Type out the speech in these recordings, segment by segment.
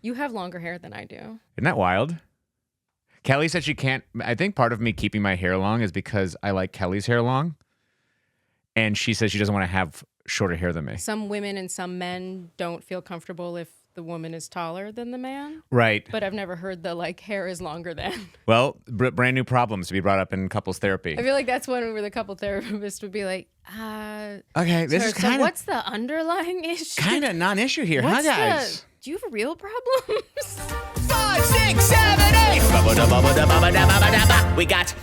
You have longer hair than I do. Isn't that wild? Kelly said she can't. I think part of me keeping my hair long is because I like Kelly's hair long. And she says she doesn't want to have shorter hair than me. Some women and some men don't feel comfortable if the woman is taller than the man. Right. But I've never heard the hair is longer than. Well, brand new problems to be brought up in couples therapy. I feel like that's one where the couple therapist would be like, okay, this is kind of. So what's the underlying issue? Kind of non-issue here, huh, guys? Do you have real problems? 5, 6, 7, 8. We got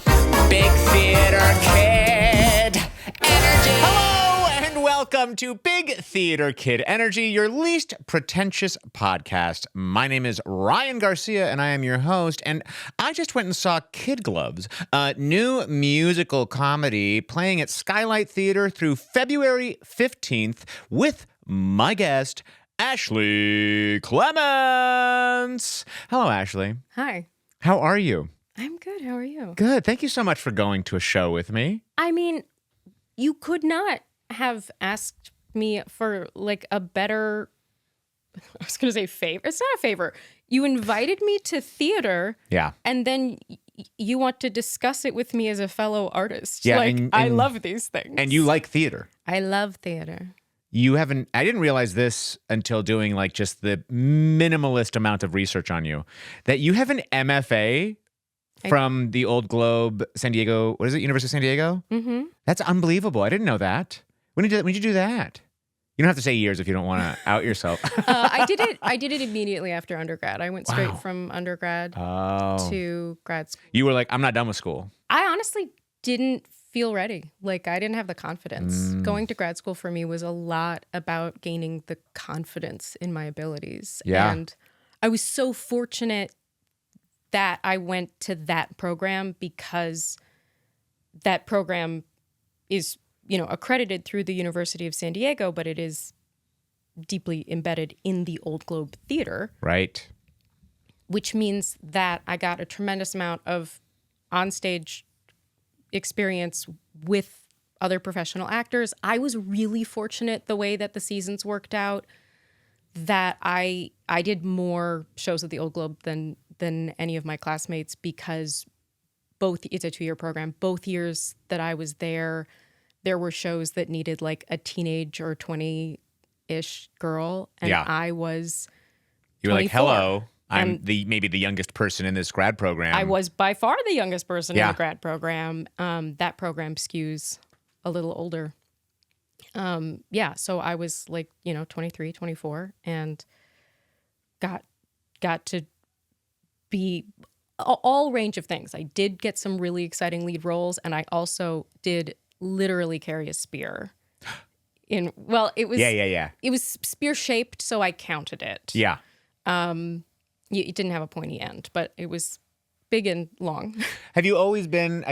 Big Theater Kid Energy. Hello and welcome to Big Theater Kid Energy, your least pretentious podcast. My name is Ryan Garcia and I am your host. And I just went and saw Kid Gloves, a new musical comedy playing at Skylight Theatre through February 15th with my guest, Ashley Clements. Hello, Ashley. Hi. How are you? I'm good. How are you? Good. Thank you so much for going to a show with me. I mean, you could not have asked me for a better, I was going to say favor. It's not a favor. You invited me to theater. Yeah. And then you want to discuss it with me as a fellow artist. Yeah. I love these things. And you like theater. I love theater. I didn't realize this until doing just the minimalist amount of research on you, that you have an MFA from the Old Globe, San Diego. What is it? University of San Diego? Mm-hmm. That's unbelievable. I didn't know that. When did you do that? You don't have to say years if you don't want to out yourself. I did it immediately after undergrad. I went straight from undergrad to grad school. You were like, I'm not done with school. I honestly didn't feel ready. I didn't have the confidence. Going to grad school for me was a lot about gaining the confidence in my abilities. Yeah. And I was so fortunate that I went to that program because that program is, accredited through the University of San Diego, but it is deeply embedded in the Old Globe Theater. Right. Which means that I got a tremendous amount of onstage experience with other professional actors. I was really fortunate the way that the seasons worked out, that I did more shows at the Old Globe than any of my classmates, because it's a 2-year program. Both years that I was there were shows that needed a teenage or 20-ish girl, and yeah. I was You were 24. like, hello. I'm maybe the youngest person in this grad program. I was by far the youngest person in the grad program. That program skews a little older. So I was 23, 24, and got to be all range of things. I did get some really exciting lead roles, and I also did literally carry a spear. It was It was spear shaped, so I counted it. Yeah. It didn't have a pointy end, but it was big and long. Have you always been,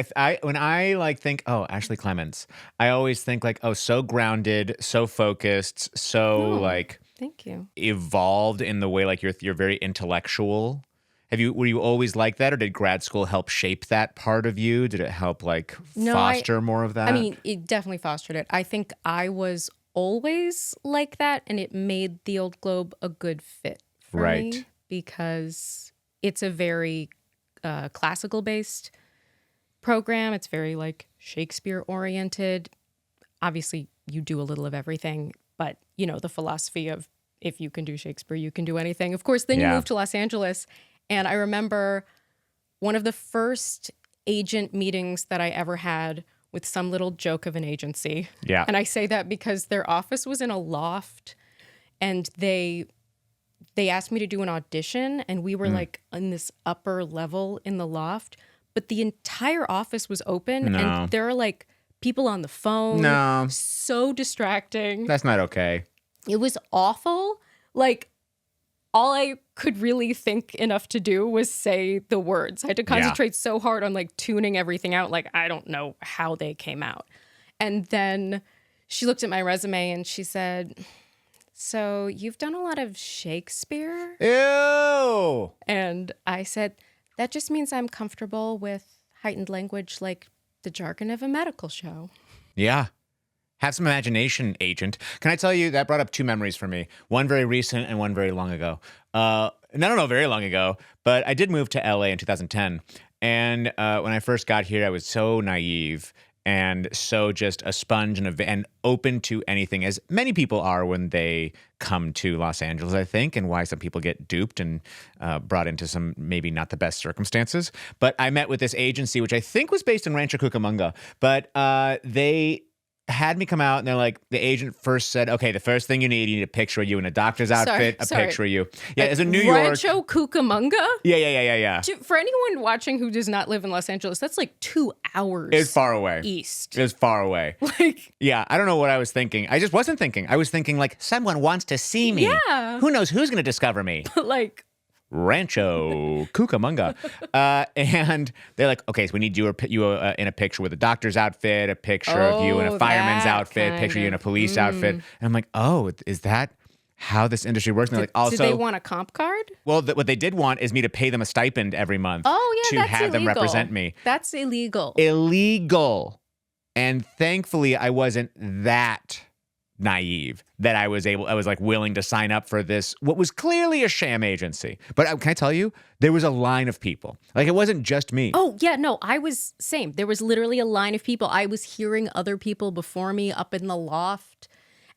when I think, oh, Ashley Clements, I always think so grounded, so focused, so thank you. evolved in the way you're very intellectual. Were you always like that, or did grad school help shape that part of you? Did it help foster more of that? I mean, it definitely fostered it. I think I was always like that, and it made the Old Globe a good fit for me, because it's a very classical-based program. It's very Shakespeare-oriented. Obviously, you do a little of everything, but the philosophy of if you can do Shakespeare, you can do anything. Of course, then you move to Los Angeles, and I remember one of the first agent meetings that I ever had with some little joke of an agency. Yeah. And I say that because their office was in a loft, and they asked me to do an audition, and we were in this upper level in the loft, but the entire office was open, and there are people on the phone. No. So distracting. That's not okay. It was awful. All I could really think enough to do was say the words. I had to concentrate so hard on tuning everything out. I don't know how they came out. And then she looked at my resume and she said, "So you've done a lot of Shakespeare?" Ew. And I said, "That just means I'm comfortable with heightened language like the jargon of a medical show." Yeah. Have some imagination, agent. Can I tell you, that brought up two memories for me. One very recent and one very long ago. don't know, very long ago, but I did move to LA in 2010. And when I first got here, I was so naive and so just a sponge and open to anything, as many people are when they come to Los Angeles, I think, and why some people get duped and brought into some maybe not the best circumstances. But I met with this agency, which I think was based in Rancho Cucamonga, but they had me come out, and they're like, the agent first said, okay, the first thing you need a picture of you in a doctor's outfit, picture of you. Yeah, as a New York. Rancho Cucamonga? Yeah. For anyone watching who does not live in Los Angeles, that's like 2 hours. It's far away. East. It was far away. Yeah, I don't know what I was thinking. I just wasn't thinking. I was thinking like, someone wants to see me. Yeah. Who knows who's going to discover me? Like, Rancho Cucamonga. And they're like, okay, so we need you in a picture with a doctor's outfit, a picture of you in a fireman's outfit, a picture of you in a police outfit. And I'm like, oh, is that how this industry works? And they're like, also, do they want a comp card? Well, what they did want is me to pay them a stipend every month to that's have them illegal. represent me. That's illegal. Illegal. And thankfully, I wasn't that naive that I was like willing to sign up for this, what was clearly a sham agency. But can I tell you, there was a line of people. Like, it wasn't just me. Oh, yeah, no, I was same. There was literally a line of people. I was hearing other people before me up in the loft,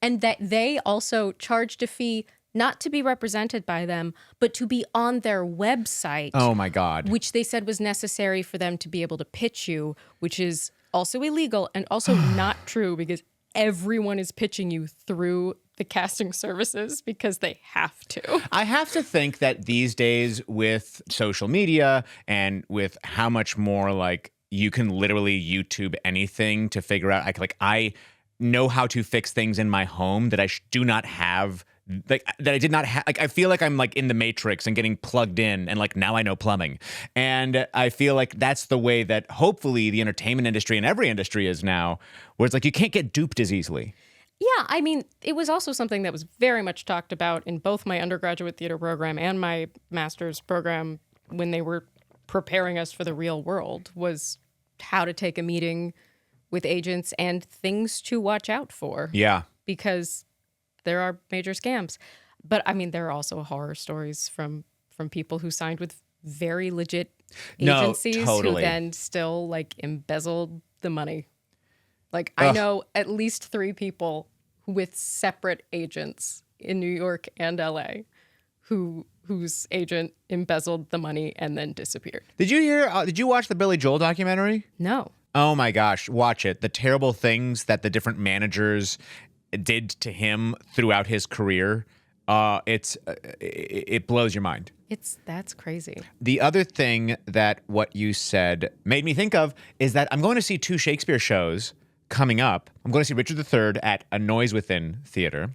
and that they also charged a fee not to be represented by them, but to be on their website. Oh my God. Which they said was necessary for them to be able to pitch you, which is also illegal and also not true, because everyone is pitching you through the casting services because they have to. I have to think that these days with social media and with how much more like you can literally YouTube anything to figure out, I know how to fix things in my home that I do not have, like that I did not have. Like, I feel like I'm like in the Matrix and getting plugged in, and like now I know plumbing. And I feel like that's the way that hopefully the entertainment industry and every industry is now, where it's like you can't get duped as easily. Yeah, I mean, it was also something that was very much talked about in both my undergraduate theater program and my master's program when they were preparing us for the real world, was how to take a meeting with agents and things to watch out for. Yeah. Because there are major scams. But I mean, there are also horror stories from people who signed with very legit agencies who then still like embezzled the money. Like, I know at least 3 people with separate agents in New York and LA whose agent embezzled the money and then disappeared. Did you watch the Billy Joel documentary? No. Oh my gosh, watch it. The terrible things that the different managers did to him throughout his career. It blows your mind. That's crazy. The other thing that what you said made me think of is that I'm going to see 2 Shakespeare shows coming up. I'm going to see Richard III at A Noise Within Theater.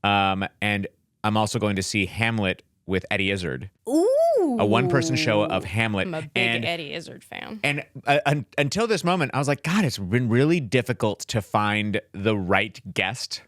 And I'm also going to see Hamlet with Eddie Izzard. Ooh. A one-person show of Hamlet. I'm a big Eddie Izzard fan. And until this moment, I was like, God, it's been really difficult to find the right guest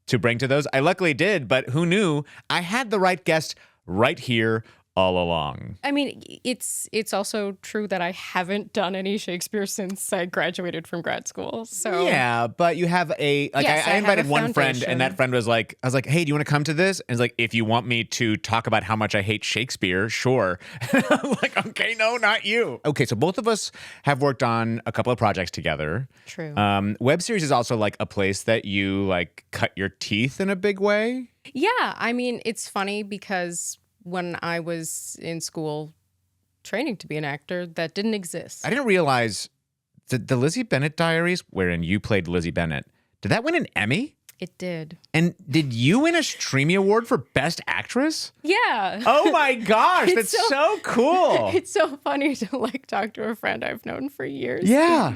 to bring to those. I luckily did, but who knew? I had the right guest right here all along. I mean, it's also true that I haven't done any Shakespeare since I graduated from grad school. So yeah, but you have I invited one friend, and that friend was like, I was like, hey, do you want to come to this? And it's like, if you want me to talk about how much I hate Shakespeare, sure. I'm like, okay, no, not you. Okay, so both of us have worked on a couple of projects together. True. Web series is also like a place that you like cut your teeth in a big way. Yeah, I mean, it's funny because when I was in school training to be an actor, that didn't exist. I didn't realize the Lizzie Bennet Diaries, wherein you played Lizzie Bennet, did that win an Emmy? It did. And did you win a Streamy Award for Best Actress? Yeah. Oh my gosh, that's so cool. It's so funny to like talk to a friend I've known for years. Yeah.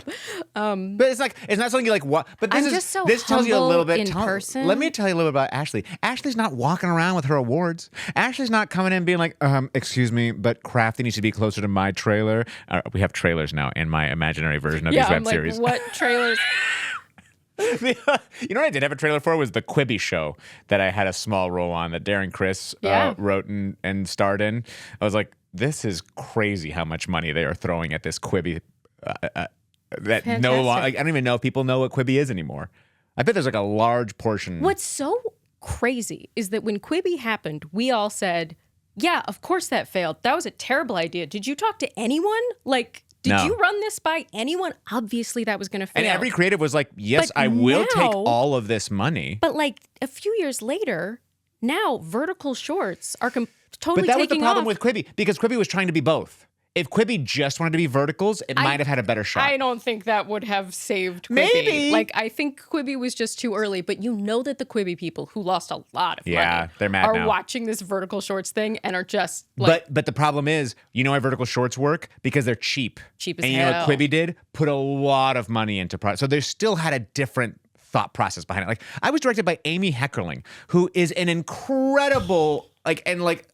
But it's not something you like what. But this tells you a little bit in person. Let me tell you a little bit about Ashley. Ashley's not walking around with her awards. Ashley's not coming in being like, excuse me, but Crafty needs to be closer to my trailer. We have trailers now in my imaginary version of these web series. What trailers? You know what I did have a trailer for was the Quibi show that I had a small role on that Darren Criss wrote and starred in. I was like, this is crazy how much money they are throwing at this Quibi. That no longer, I don't even know if people know what Quibi is anymore. I bet there's like a large portion. What's so crazy is that when Quibi happened, we all said, Yeah, of course that failed. That was a terrible idea. Did you talk to anyone? Like, did No. you run this by anyone? Obviously, that was going to fail. And every creative was like, yes, But I will now- take all of this money. But like a few years later, now vertical shorts are totally But that was the taking problem off. with Quibi, because Quibi was trying to be both. If Quibi just wanted to be verticals, it might have had a better shot. I don't think that would have saved Quibi. Maybe. Like, I think Quibi was just too early, but you know that the Quibi people who lost a lot of money they're mad are now. watching this vertical shorts thing and are just like, But the problem is, you know why vertical shorts work? Because they're cheap. Cheap as and you know hell. what Quibi did? Put a lot of money into So they still had a different thought process behind it. Like, I was directed by Amy Heckerling, who is an incredible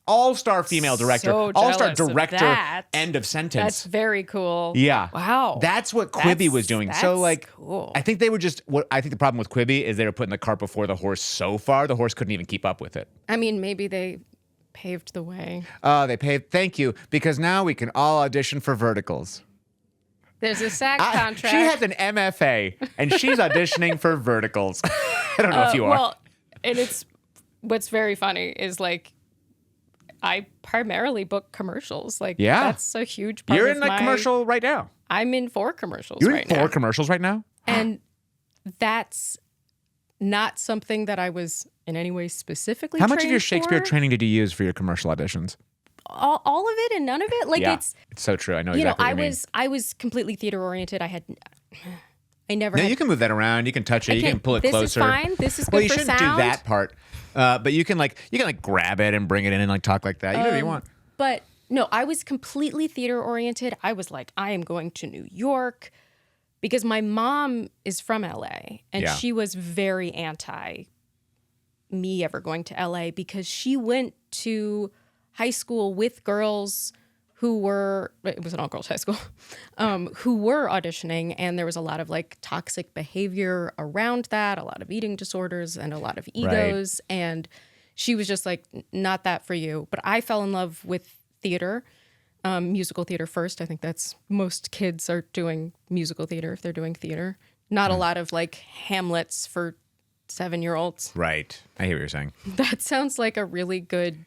all-star female director, So all-star jealous of director, that. end of sentence. that's very cool. Yeah. Wow. That's what Quibi was doing. So That's cool. I think they were I think the problem with Quibi is they were putting the cart before the horse so far, the horse couldn't even keep up with it. I mean, maybe they paved the way. They paid, thank you, because now we can all audition for verticals. There's a SAG contract. She has an MFA and she's auditioning for verticals. I don't know if you are. Well, and it's what's very funny is like I primarily book commercials. Like, Yeah. that's a huge part You're of in a commercial right now. I'm in 4 commercials You're right in 4 now. commercials right now? And that's not something that I was in any way specifically How much of trained your Shakespeare for. training did you use for your commercial auditions? All of it and none of it? Like, Yeah, it's, so true. I know you know, exactly what you mean. I was completely theater oriented. I never No, had you can move that around. You can touch it. You can pull it this closer. is fine. This is good Well, you for shouldn't sound. do that part. But you can grab it and bring it in and talk like that. You do what you want. But no, I was completely theater oriented. I was like, I am going to New York because my mom is from LA and Yeah. she was very anti me ever going to LA because she went to high school with girls who were, it was an all girls high school, who were auditioning. And there was a lot of like toxic behavior around that, a lot of eating disorders and a lot of egos. And she was just like, not that for you. But I fell in love with theater, musical theater first. I think that's most kids are doing musical theater if they're doing theater. Not a lot of like Hamlets for 7-year-olds. Right. I hear what you're saying. That sounds like a really good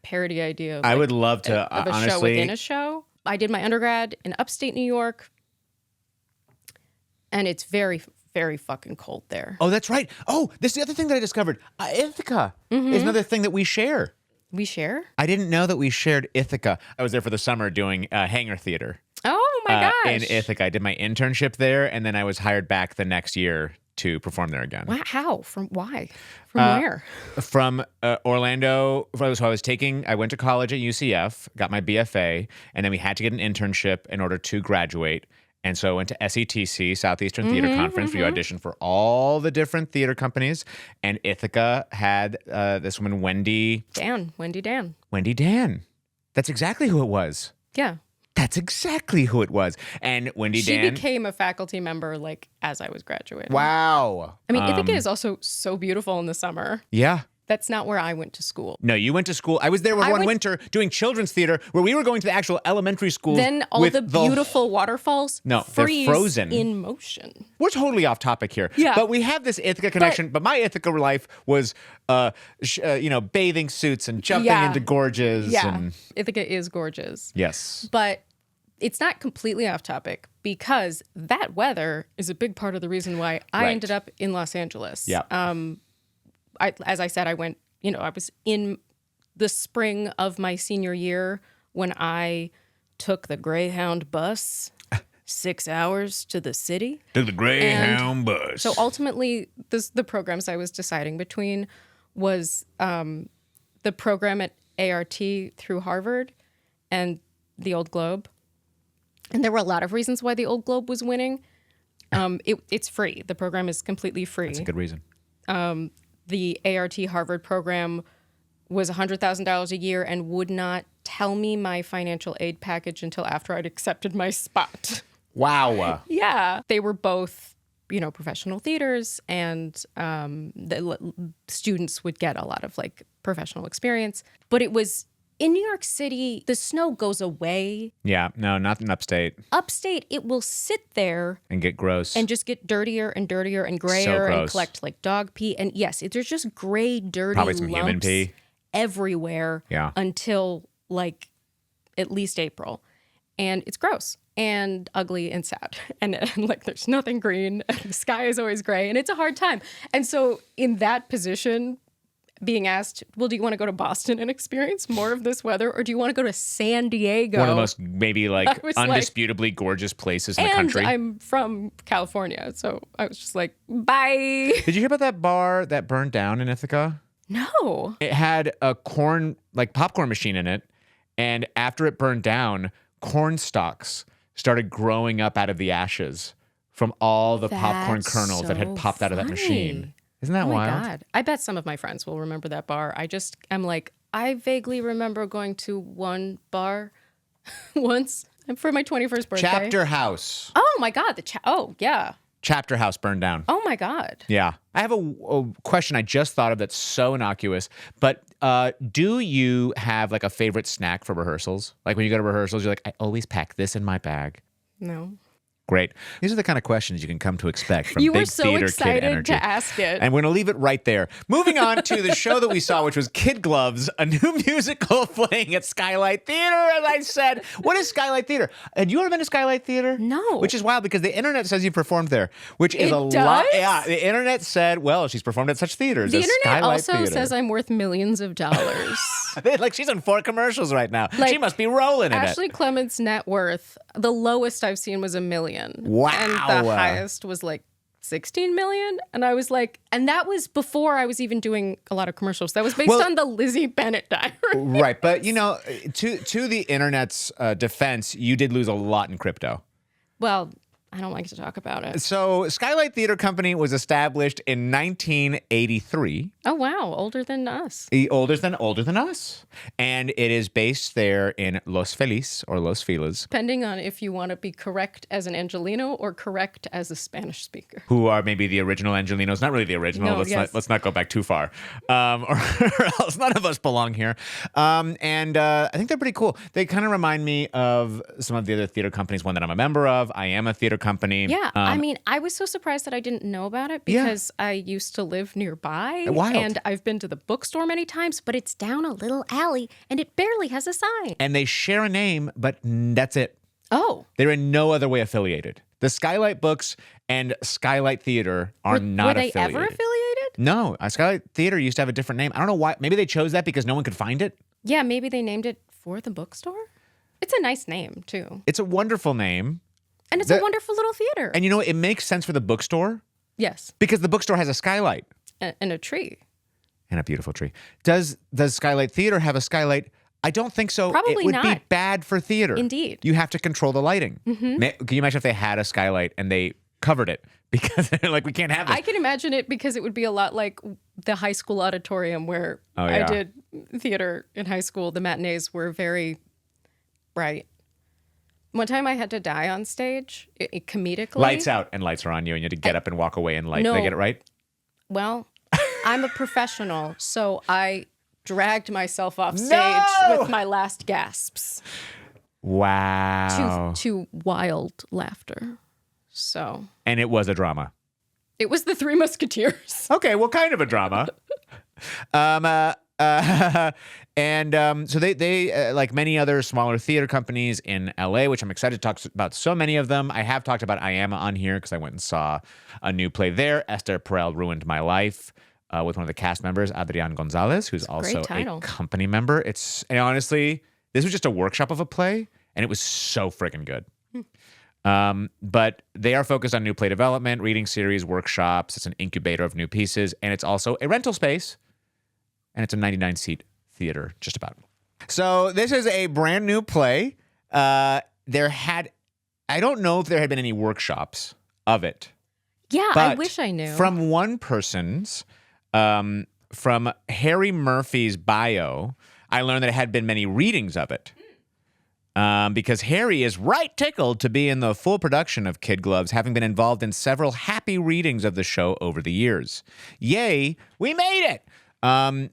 parody idea. Of I like would love to, of a show honestly. within a show. I did my undergrad in upstate New York, and it's very, very fucking cold there. Oh, that's right. Oh, this is the other thing that I discovered. Ithaca is another thing that we share. We share? I didn't know that we shared Ithaca. I was there for the summer doing hangar theater Oh my gosh! in Ithaca. I did my internship there, and then I was hired back the next year to perform there again. Wow, how? From why? From where? From Orlando. So I went to college at UCF, got my BFA, and then we had to get an internship in order to graduate. And so I went to SETC, Southeastern Theater Conference, where you audition for all the different theater companies. And Ithaca had this woman, Wendy Wendy Dan. Dan. That's exactly who it was. Yeah. That's exactly who it was. And Wendy She Dan. became a faculty member like as I was graduating. Wow. I mean, Ithaca is also so beautiful in the summer. Yeah. That's not where I went to school. No, you went to school. I was there one winter doing children's theater where we were going to the actual elementary schools. Then all with the beautiful waterfalls No, they're freeze frozen. in motion. We're totally off topic here. Yeah. But we have this Ithaca connection. But my Ithaca life was, bathing suits and jumping Yeah. into gorges. Yeah. And, Ithaca is gorgeous. yes. But it's not completely off topic because that weather is a big part of the reason why I Right. ended up in Los Angeles. Yeah. As I said, I was in the spring of my senior year when I took the Greyhound bus 6 hours to the city. Took the Greyhound bus. So ultimately, the programs I was deciding between was the program at ART through Harvard and the Old Globe. And there were a lot of reasons why the Old Globe was winning. It's free. The program is completely free. That's a good reason. The ART Harvard program was $100,000 a year and would not tell me my financial aid package until after I'd accepted my spot. Wow. Yeah. They were both, professional theaters, and students would get a lot of like professional experience. But it was in New York City, the snow goes away. Yeah. No, not in upstate. Upstate, it will sit there And get gross. and just get dirtier and dirtier and grayer and gross. collect like dog pee. And yes, there's just gray, dirty Probably some human lumps pee. everywhere until like at least April. And it's gross and ugly and sad. And like there's nothing green and the sky is always gray and it's a hard time. And so in that position, being asked, well, do you want to go to Boston and experience more of this weather, or do you want to go to San Diego? One of the most maybe like undisputably gorgeous places in the country. And I'm from California, so I was just like, bye. Did you hear about that bar that burned down in Ithaca? No. It had a popcorn machine in it, and after it burned down, corn stalks started growing up out of the ashes from all the popcorn kernels that had popped out of that machine. Isn't that wild? Oh my God. I bet some of my friends will remember that bar. I'm like, I vaguely remember going to one bar once for my 21st birthday. Chapter House. Oh my God. Yeah. Chapter House burned down. Oh my God. Yeah. I have a question I just thought of that's so innocuous, but do you have like a favorite snack for rehearsals? Like when you go to rehearsals, you're like, I always pack this in my bag. No. Great. These are the kind of questions you can come to expect from Big Theater Kid Energy. You were so excited to ask it. And we're going to leave it right there. Moving on to the show that we saw, which was Kid Gloves, a new musical playing at Skylight Theatre. As I said, what is Skylight Theatre? Had you ever been to Skylight Theatre? No. Which is wild because the internet says you performed there, which is lot. Yeah, the internet said, well, she's performed at such theaters The as internet Skylight also Theatre. says I'm worth millions of dollars. Like she's on 4 commercials right now. Like, she must be rolling in Ashley it. Clements' net worth, the lowest I've seen was $1 million. Wow. And the highest was like 16 million. And I was like, and that was before I was even doing a lot of commercials. That was based on the Lizzie Bennet Diaries. Right. But, you know, to the internet's defense, you did lose a lot in crypto. Well, I don't like to talk about it. So Skylight Theatre Company was established in 1983. Oh, wow. Older than us. Older than us. And it is based there in Los Feliz or Los Feliz. Depending on if you want to be correct as an Angelino or correct as a Spanish speaker. Who are maybe the original Angelinos. Not really the original. No, Let's not go back too far. Or else none of us belong here. And I think they're pretty cool. They kind of remind me of some of the other theater companies, one that I'm a member of. I am a theater company. Yeah. I mean, I was so surprised that I didn't know about it because I used to live nearby. Wild. And I've been to the bookstore many times, but it's down a little alley and it barely has a sign. And they share a name, but that's it. Oh. They're in no other way affiliated. The Skylight Books and Skylight Theatre are not affiliated. Were they ever affiliated? No. Skylight Theatre used to have a different name. I don't know why. Maybe they chose that because no one could find it. Yeah, maybe they named it for the bookstore. It's a nice name, too. It's a wonderful name. And it's a wonderful little theater. And you know, it makes sense for the bookstore. Yes. Because the bookstore has a skylight. And a tree. And a beautiful tree. Does Skylight Theatre have a skylight? I don't think so. Probably it would not. be bad for theater. Indeed. You have to control the lighting. Mm-hmm. Can you imagine if they had a skylight and they covered it? Because they're like, we can't have this. I can imagine it because it would be a lot like the high school auditorium where I did theater in high school. The matinees were very bright. One time I had to die on stage, comedically. Lights out and lights are on you and you had to get up and walk away in light. No. Did I get it right? Well, I'm a professional, so I dragged myself off stage with my last gasps. Wow. To wild laughter. So. And it was a drama. It was the Three Musketeers. Okay, well, kind of a drama. So they like many other smaller theater companies in LA, which I'm excited to talk about so many of them. I have talked about I Am on here because I went and saw a new play there. Esther Perel Ruined My Life with one of the cast members, Adrian Gonzalez, who's also a company member. And honestly, this was just a workshop of a play, and it was so freaking good. But they are focused on new play development, reading series, workshops. It's an incubator of new pieces, and it's also a rental space. And it's a 99-seat theater, just about. So this is a brand new play. I don't know if there had been any workshops of it. Yeah, I wish I knew. From one person's, from Harry Murphy's bio, I learned that it had been many readings of it. Because Harry is right tickled to be in the full production of Kid Gloves, having been involved in several happy readings of the show over the years. Yay, we made it!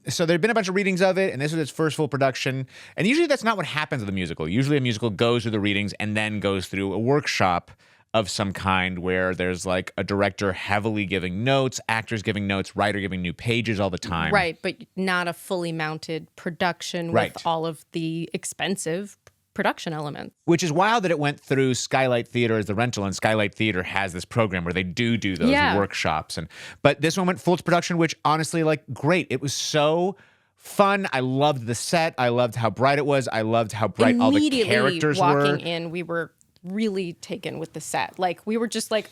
So there'd been a bunch of readings of it, and this was its first full production. And usually that's not what happens with a musical. Usually a musical goes through the readings and then goes through a workshop of some kind where there's like a director heavily giving notes, actors giving notes, writer giving new pages all the time. Right, but not a fully mounted production Right. with all of the expensive production elements. Which is wild that it went through Skylight Theatre as the rental, and Skylight Theatre has this program where they do those workshops. But this one went full to production, which honestly, like, great. It was so fun. I loved the set. I loved how bright it was. I loved how bright all the characters were. Walking in, we were really taken with the set. Like, we were just like,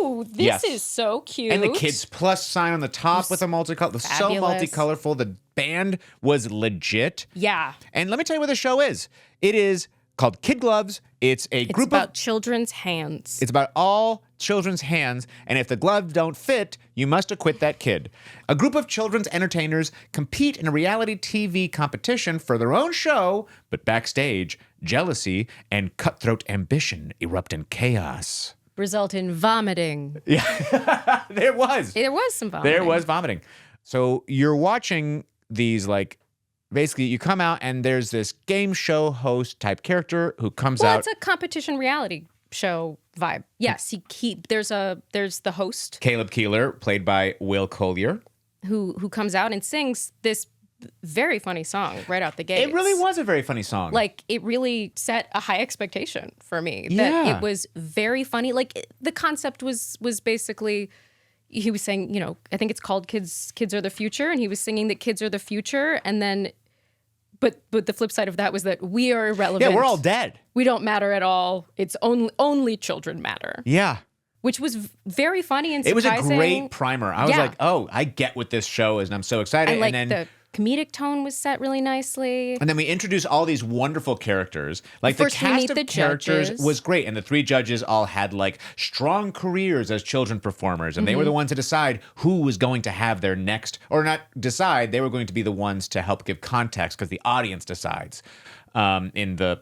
ooh, this is so cute. And the Kids Plus sign on the top with a multicolor. It was so multicolorful. The band was legit. Yeah. And let me tell you what the show is. It is called Kid Gloves. It's about children's hands. It's about all children's hands, and if the gloves don't fit, you must acquit that kid. A group of children's entertainers compete in a reality TV competition for their own show, but backstage, jealousy and cutthroat ambition erupt in chaos. Result in vomiting. Yeah, there was. There was some vomiting. There was vomiting. So you're watching these, like, basically, you come out and there's this game show host type character who comes out. Well, it's a competition reality show vibe. Yes, there's the host, Caleb Keeler, played by Will Collier, who comes out and sings this very funny song right out the gate. It really was a very funny song. Like, it really set a high expectation for me. Yeah. That it was very funny. Like, the concept was basically, he was saying, you know, I think it's called Kids Are the Future, and he was singing that kids are the future, and then but the flip side of that was that we are irrelevant. Yeah, we're all dead. We don't matter at all. It's only children matter. Yeah. Which was very funny and surprising. It was a great primer. I was like, oh, I get what this show is, and I'm so excited. And, like, then the comedic tone was set really nicely. And then we introduced all these wonderful characters. Like, the cast of characters was great. And the three judges all had, like, strong careers as children performers. And they were the ones to decide who was going to have their next, or not decide, they were going to be the ones to help give context, because the audience decides in the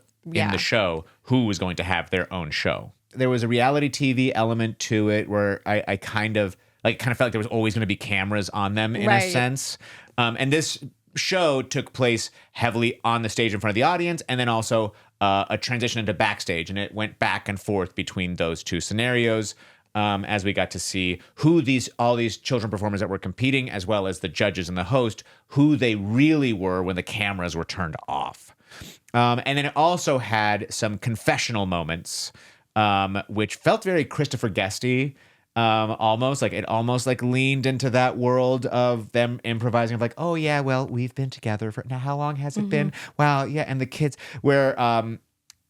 show who was going to have their own show. There was a reality TV element to it where I kind of felt like there was always going to be cameras on them in a sense. And this show took place heavily on the stage in front of the audience, and then also a transition into backstage. And it went back and forth between those two scenarios as we got to see who all these children performers that were competing, as well as the judges and the host, who they really were when the cameras were turned off. And then it also had some confessional moments, which felt very Christopher Guesty. Almost like leaned into that world of them improvising of like, oh yeah, well, we've been together for now. How long has it been? Wow. Yeah. And the kids where,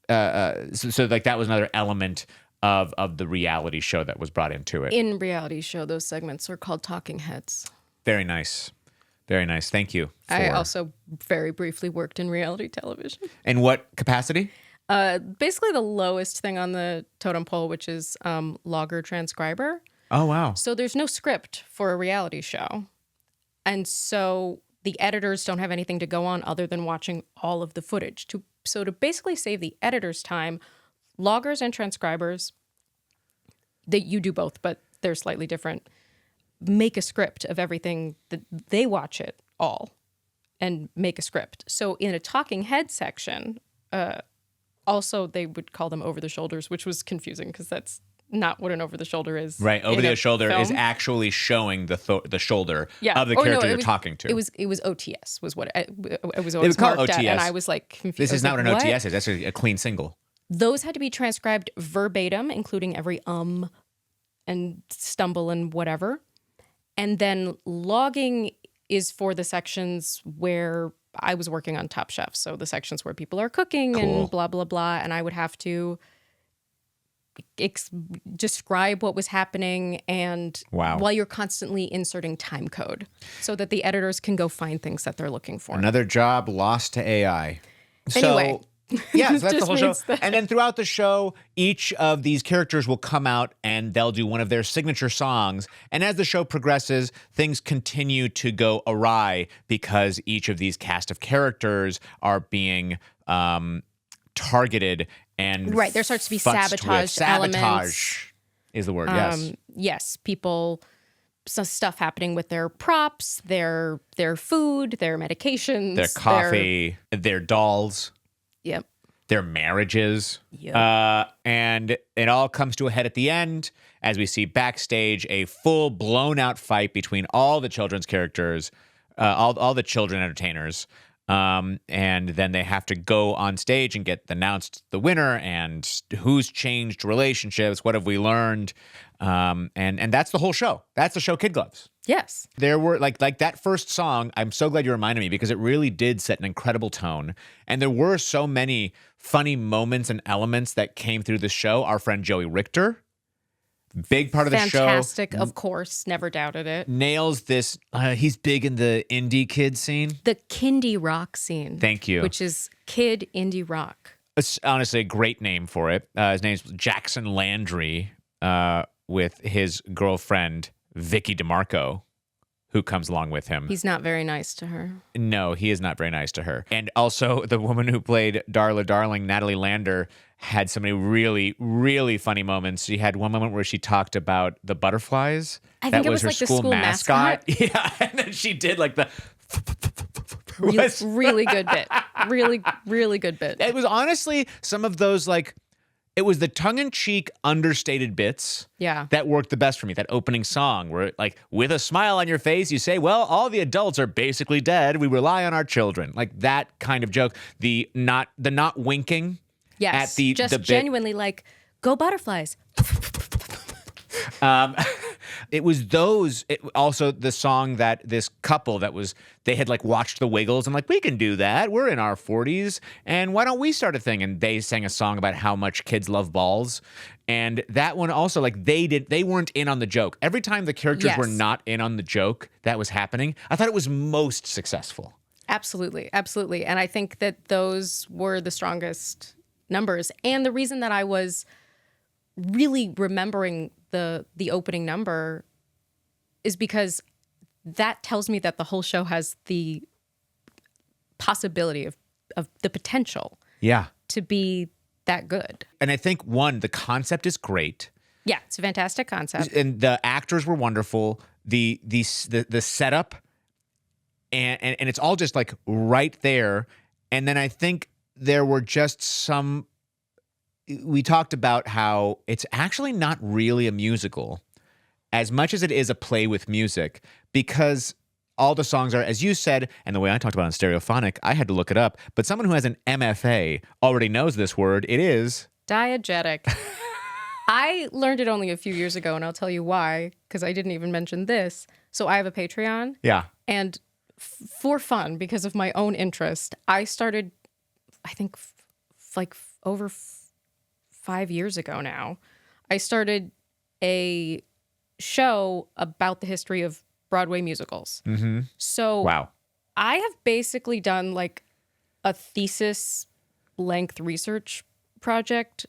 so like that was another element of the reality show that was brought into it. In reality show, those segments are called talking heads. Very nice. Very nice. Thank you. I also very briefly worked in reality television. In what capacity? Basically the lowest thing on the totem pole, which is logger transcriber. Oh, wow. So there's no script for a reality show. And so the editors don't have anything to go on other than watching all of the footage. So to basically save the editor's time, loggers and transcribers, you do both, but they're slightly different, make a script of everything that they watch it all and make a script. So in a talking head section, also, they would call them over-the-shoulders, which was confusing because that's not what an over-the-shoulder is. Right, over-the-shoulder is actually showing the shoulder of the character you're talking to. It was OTS was what it was They always would call marked it OTS. at, and I was like confused. This is not what an OTS is. That's a clean single. Those had to be transcribed verbatim, including every and stumble and whatever. And then logging is for the sections where I was working on Top Chef, so the sections where people are cooking and blah, blah, blah, and I would have to describe what was happening and while you're constantly inserting time code so that the editors can go find things that they're looking for. Another job lost to AI. Anyway. Yeah, so that's the whole show. And then throughout the show, each of these characters will come out and they'll do one of their signature songs. And as the show progresses, things continue to go awry because each of these cast of characters are being targeted and there starts to be sabotage elements. Sabotage is the word, yes. Yes, people, some stuff happening with their props, their food, their medications. Their coffee, their dolls. Yep. their marriages. Yep. And it all comes to a head at the end as we see backstage a full blown out fight between all the children's characters, all the children entertainers. And then they have to go on stage and get announced the winner and who's changed relationships. What have we learned? And that's the whole show. That's the show Kid Gloves. Yes. There were like that first song. I'm so glad you reminded me because it really did set an incredible tone. And there were so many funny moments and elements that came through the show. Our friend Joey Richter, big part of the show. Fantastic, of course. Never doubted it. Nails this. He's big in the indie kid scene. The kindie rock scene. Thank you. Which is kid indie rock. It's honestly a great name for it. His name's Jackson Landry, with his girlfriend, Vicky DeMarco, who comes along with him. He's not very nice to her. No, he is not very nice to her. And also the woman who played Darla Darling, Natalie Lander, had so many really, really funny moments. She had one moment where she talked about the butterflies. I think it was her like the school mascot. Yeah, and then she did like the... Really good bit. Really, really good bit. It was honestly some of those like... It was the tongue-in-cheek, understated bits that worked the best for me. That opening song where, like, with a smile on your face, you say, well, all the adults are basically dead. We rely on our children. Like, that kind of joke. The not winking. Yes, at the just genuinely like, go butterflies. It was also the song that this couple they had like watched The Wiggles and like, we can do that. We're in our 40s. And why don't we start a thing? And they sang a song about how much kids love balls. And that one also, like they weren't in on the joke. Every time the characters were not in on the joke that was happening, I thought it was most successful. Absolutely. Absolutely. And I think that those were the strongest numbers. And the reason that I was really remembering the opening number is because that tells me that the whole show has the possibility of the potential to be that good. And I think the concept is great. Yeah, it's a fantastic concept. And the actors were wonderful. The setup and it's all just like right there. And then I think there were just we talked about how it's actually not really a musical as much as it is a play with music, because all the songs are, as you said, and the way I talked about it on Stereophonic, I had to look it up, but someone who has an MFA already knows this word. It is diegetic. I learned it only a few years ago, and I'll tell you why, because I didn't even mention this. So I have a Patreon. Yeah. And for fun, because of my own interest, I started, I think, over 5 years ago now, I started a show about the history of Broadway musicals. Mm-hmm. So wow. I have basically done like a thesis length research project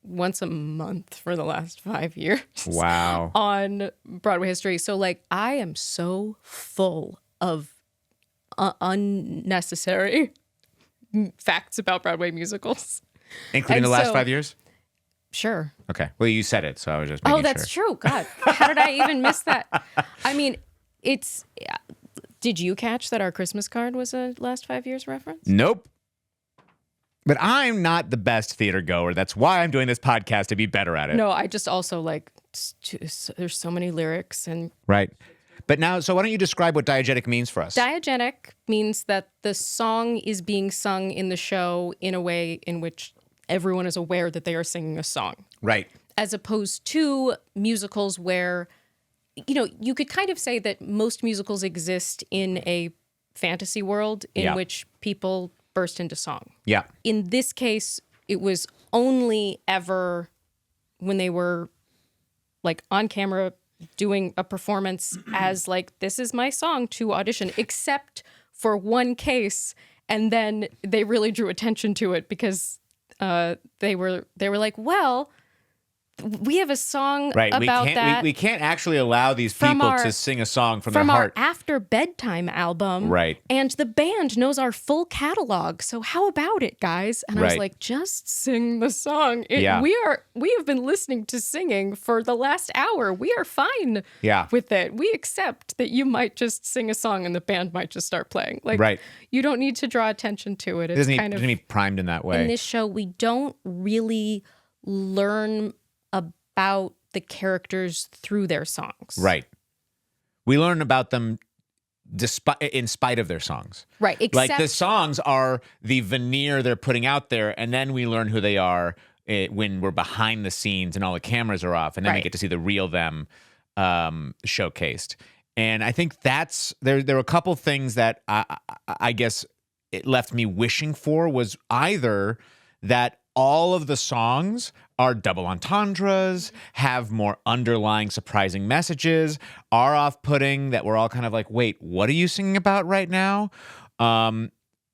once a month for the last 5 years. Wow. On Broadway history. So like I am so full of unnecessary facts about Broadway musicals. Including the last 5 years? Sure. Okay. Well, you said it, so I was just making sure. Oh, that's true. God, how did I even miss that? I mean, did you catch that our Christmas card was a last 5 years reference? Nope. But I'm not the best theater goer. That's why I'm doing this podcast, to be better at it. No, I just also like, there's so many lyrics and... Right. But now, so why don't you describe what diegetic means for us? Diegetic means that the song is being sung in the show in a way in which everyone is aware that they are singing a song. Right. As opposed to musicals where, you could kind of say that most musicals exist in a fantasy world in which people burst into song. Yeah. In this case, it was only ever when they were like on camera doing a performance as like, this is my song to audition, except for one case. And then they really drew attention to it because they were like, well, we have a song Right. about that. We can't actually allow these From people our- to sing a song from their our heart. After Bedtime album. Right. And the band knows our full catalog. So how about it, guys? And I was Right. like, just sing the song. Yeah. We have been listening to singing for the last hour. We are fine Yeah. with it. We accept that you might just sing a song and the band might just start playing. Like, Right. you don't need to draw attention to it. It's doesn't kind of be primed in that way. in this show, we don't really learn about the characters through their songs. Right. We learn about them in spite of their songs. Right. Except, Like the songs are the veneer they're putting out there, and then we learn who they are when we're behind the scenes and all the cameras are off, and then we Right. get to see the real them showcased. And I think there were a couple things that I guess it left me wishing for was either that all of the songs are double entendres, have more underlying surprising messages, are off-putting, that we're all kind of like, wait, what are you singing about right now?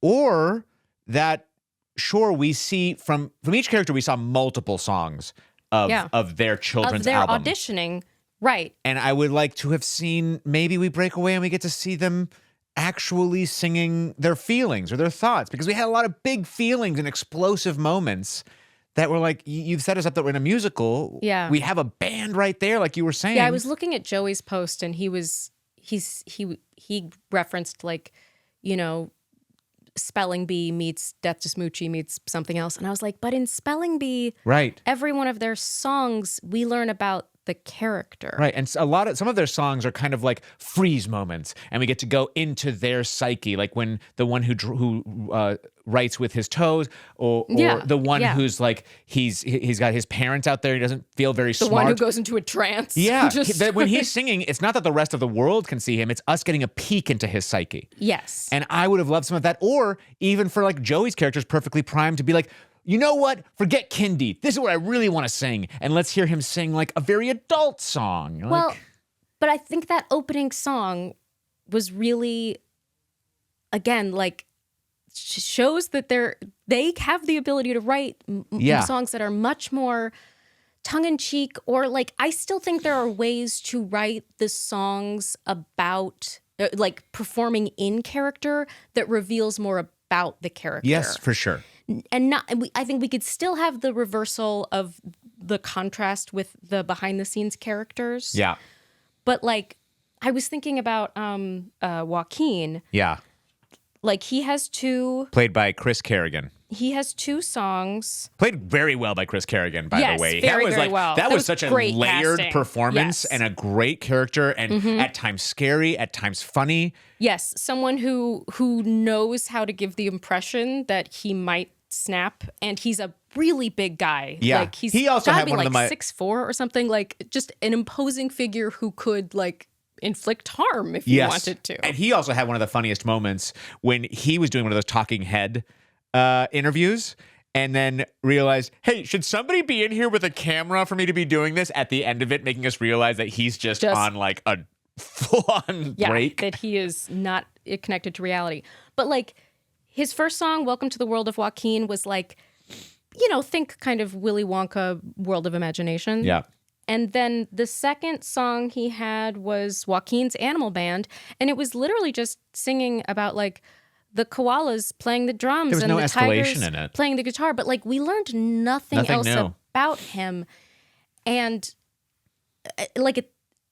Or that, sure, we see from each character, we saw multiple songs of their children's of their album. auditioning. Right. And I would like to have seen, maybe we break away and we get to see them actually singing their feelings or their thoughts, because we had a lot of big feelings and explosive moments that were like, you've set us up that we're in a musical. Yeah. We have a band right there, like you were saying. Yeah, I was looking at Joey's post and he referenced, like, you know, Spelling Bee meets Death to Smoochie meets something else. And I was like, but in Spelling Bee, right. every one of their songs, we learn about the character. Right. And some of their songs are kind of like freeze moments, and we get to go into their psyche, like when the one who writes with his toes, or the one who's like, he's got his parents out there, he doesn't feel very smart. The one who goes into a trance. Yeah. When he's singing, it's not that the rest of the world can see him, it's us getting a peek into his psyche. Yes. And I would have loved some of that. Or even for like Joey's character's perfectly primed to be like, you know what? Forget Kindy. This is what I really want to sing. And let's hear him sing like a very adult song. Well, but I think that opening song was really, again, like, shows that they have the ability to write songs that are much more tongue-in-cheek, or like, I still think there are ways to write the songs about, like, performing in character that reveals more about the character. Yes, for sure. And I think we could still have the reversal of the contrast with the behind the scenes characters. Yeah. But like, I was thinking about Joaquin. Yeah. Like, he has played by Chris Kerrigan. He has two songs. Played very well by Chris Kerrigan, by the way. Very, that was very well. That was such a great layered casting. performance, Yes. and a great character, and at times scary, at times funny. Yes, someone who knows how to give the impression that he might snap, and he's a really big guy. Yeah. Like, He also gotta had be one like of the 6'4" or something, like just an imposing figure who could like inflict harm if he wanted to. And he also had one of the funniest moments when he was doing one of those talking head interviews, and then realized, hey, should somebody be in here with a camera for me to be doing this? At the end of it, making us realize that he's just on like a full-on break. That he is not connected to reality. But like, his first song, Welcome to the World of Joaquin, was like, you know, think kind of Willy Wonka, World of Imagination. Yeah. And then the second song he had was Joaquin's Animal Band, and it was literally just singing about like the koalas playing the drums There was and no the escalation tigers in it. playing the guitar, but like, we learned nothing else new. about him. And like,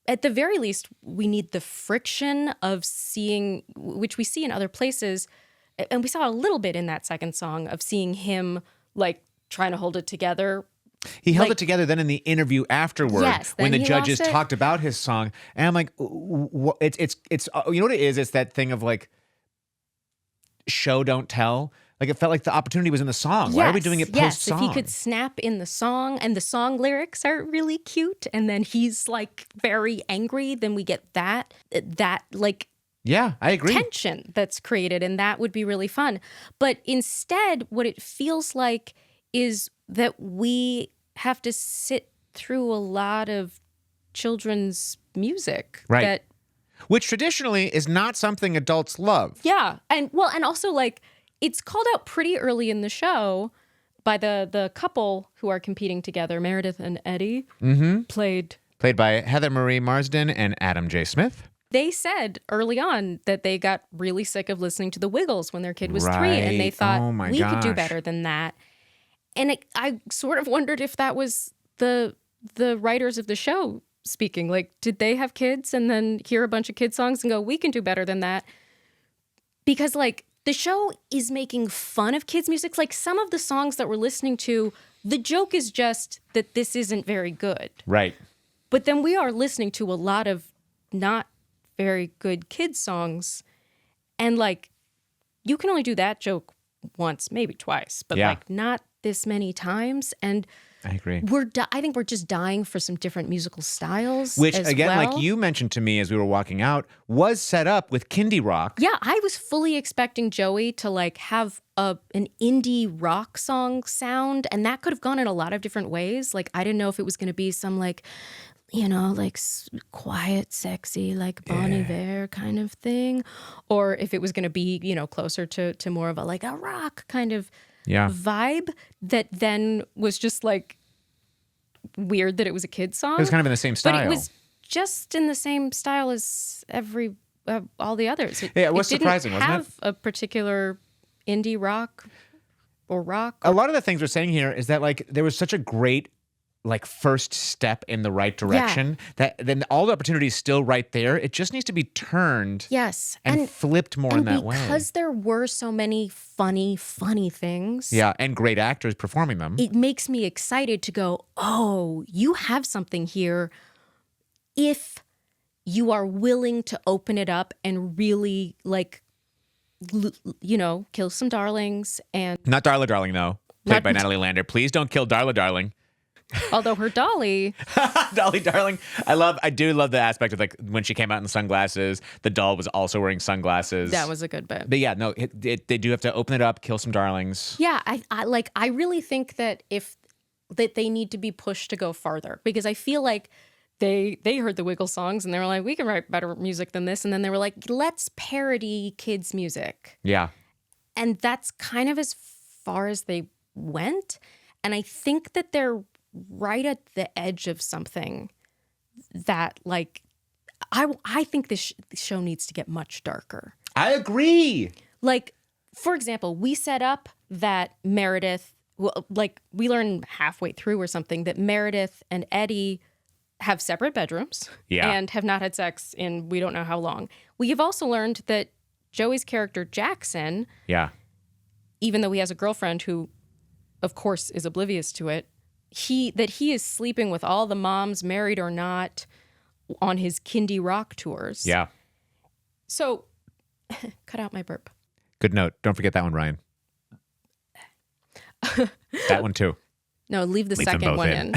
at the very least, we need the friction of seeing, which we see in other places, and we saw a little bit in that second song, of seeing him like trying to hold it together. He held like- it together then in the interview afterward, Yes, when then the he judges lost it. talked about his song, and I'm like, it's you know what it is? It's that thing of like, show don't tell. Like, it felt like the opportunity was in the song. Why are we doing it post-song? Yes, if he could snap in the song, and the song lyrics are really cute, and then he's like very angry, then we get that like Yeah, I agree. tension that's created, and that would be really fun. But instead, what it feels like is that we have to sit through a lot of children's music. Right. That, Which traditionally is not something adults love. yeah. And also like, it's called out pretty early in the show, by the couple who are competing together, Meredith and Eddie, played by Heather Marie Marsden and Adam J. Smith. They said early on that they got really sick of listening to the Wiggles when their kid was 3, Right. and they thought, Oh my we could do gosh. better than that. And I sort of wondered if that was the writers of the show speaking. Like, did they have kids and then hear a bunch of kid songs and go, we can do better than that? Because, like, the show is making fun of kids' music. Like, some of the songs that we're listening to, the joke is just that this isn't very good. Right. But then we are listening to a lot of not very good kids songs. And, like, you can only do that joke once, maybe twice, but, Yeah. like, not this many times. And I agree. I think we're just dying for some different musical styles. Which, as again, well. like you mentioned to me as we were walking out, was set up with Kindy Rock. Yeah, I was fully expecting Joey to like have an indie rock song sound, and that could have gone in a lot of different ways. Like, I didn't know if it was going to be some like, you know, like quiet, sexy, like Bon Iver kind of thing, or if it was going to be, you know, closer to more of a like a rock kind of vibe that then was just like weird that it was a kid's song. It was kind of in the same style. But it was just in the same style as all the others. It was surprising, wasn't it? wasn't Have a particular indie rock or rock. A lot of the things we're saying here is that like there was such a great like first step in the right direction that then all the opportunity is still right there. It just needs to be turned Yes. and flipped more in that way. Because there were so many funny things. Yeah, and great actors performing them. It makes me excited to go, oh, you have something here if you are willing to open it up and really like, you know, kill some darlings. And Not Darla Darling, though, played by Natalie Lander. Please don't kill Darla Darling. although her dolly, Dolly Darling. I do love the aspect of like when she came out in sunglasses, the doll was also wearing sunglasses. that was a good bit. But yeah, no, they do have to open it up, kill some darlings. Yeah, I really think that they need to be pushed to go farther, because I feel like they heard the Wiggle songs and they were like, we can write better music than this, and then they were like, let's parody kids' music. Yeah. And that's kind of as far as they went. And I think that they're right at the edge of something that, like, I think this show needs to get much darker. I agree. Like, for example, we set up that Meredith, well, like, we learn halfway through or something that Meredith and Eddie have separate bedrooms and have not had sex in we don't know how long. We have also learned that Joey's character, Jackson, even though he has a girlfriend who, of course, is oblivious to it, he is sleeping with all the moms, married or not, on his Kindy Rock tours. Yeah. So, cut out my burp. Good note. Don't forget that one, Ryan. That one too. No, leave the Leave them second both one in.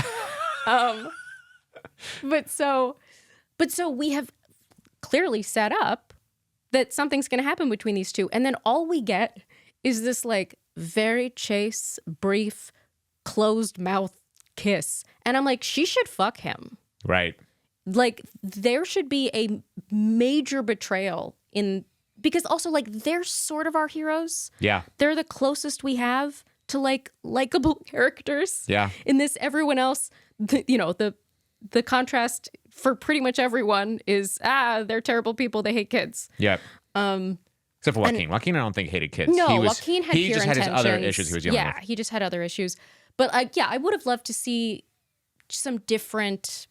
But so we have clearly set up that something's going to happen between these two, and then all we get is this like very chaste, brief, closed mouth kiss, and I'm like, she should fuck him. Right. Like, there should be a major betrayal because also, like, they're sort of our heroes. Yeah. They're the closest we have to like likable characters. Yeah. In this, everyone else, the contrast for pretty much everyone is they're terrible people. They hate kids. Yeah. Except for Joaquin. Joaquin, I don't think hated kids. No, Joaquin had he pure just had his intentions. other issues he was dealing with. Yeah, he just had other issues. But I would have loved to see some different.